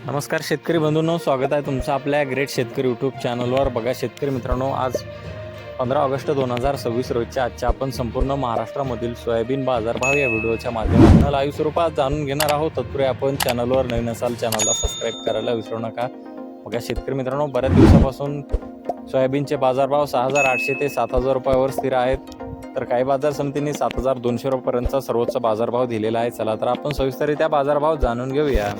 नमस्कार शेतकरी बंधूंनो, स्वागत आहे तुमचं आपल्या ग्रेट शेतकरी यूट्यूब चॅनलवर. बघा शेतकरी मित्रांनो, आज 15 ऑगस्ट 2026 रोजच्या आजच्या आपण संपूर्ण महाराष्ट्रामधील सोयाबीन बाजारभाव या व्हिडिओच्या माध्यमातून लाईव्ह स्वरूपात जाणून घेणार आहोत. तत्पूर्वी आपण चॅनलवर नवीन असाल चॅनलला सबस्क्राईब करायला विसरू नका. बघा शेतकरी मित्रांनो, बऱ्याच दिवसापासून सोयाबीनचे बाजारभाव 6,800 ते 7,000 रुपयावर स्थिर आहेत. तर काही बाजार समितींनी 7,200 रुपयांपर्यंतचा सर्वोच्च बाजारभाव दिलेला आहे. चला तर आपण सविस्तररित्या बाजारभाव जाणून घेऊया.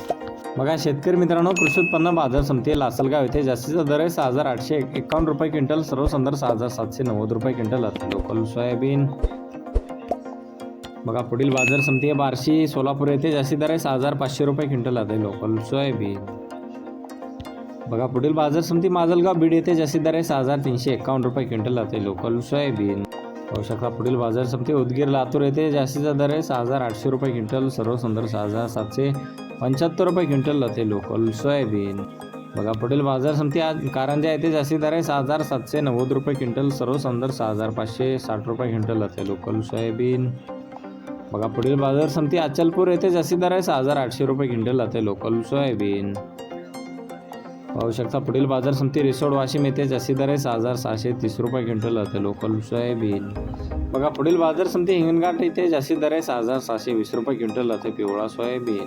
बघा शेतकरी मित्रांनो, कृषी उत्पन्न बाजार समिती लासलगाव येथे जास्तीचा दर आहे 6,851 रुपये क्विंटल, सर्वसाधारण 6,790 रुपये क्विंटल. Local soybean. बघा पुढील बाजार समिती आहे बार्शी सोलापूर येथे जास्ती दर आहे 6,500 रुपये क्विंटल आहे लोकल सोयाबीन. बघा पुढील बाजार समिती माजलगाव बीड येथे जास्ती दर आहे 6,351 रुपये क्विंटल आहे लोकल सोयाबीन. पाहू शकता पुढील बाजार समिती उदगीर लातूर येथे जास्तीचा दर आहे 6,800 रुपये क्विंटल, सर्वसाधारण 6,775 रुपये क्विंटल आहे लोकल सोयाबीन. बघा पुढील बाजार समिती आज कारंजा येथे जास्ती दर आहे 6,790 रुपये क्विंटल, सर्वसाधारण 6,560 रुपये क्विंटल आहे लोकल सोयाबीन. बघा पुढील बाजार समिती अचलपूर येथे जास्ती दर आहे 6,800 रुपये क्विंटल आहे लोकल सोयाबीन. पाहू शकता पुढील बाजार समिती रिसोड वाशिम येथे जास्ती दर आहे 6,630 रुपये क्विंटल आहे लोकल सोयाबीन. बघा पुढील बाजार समिती हिंगणघाट येथे जास्ती दर आहे 6,620 रुपये क्विंटल आहे पिवळा सोयाबीन.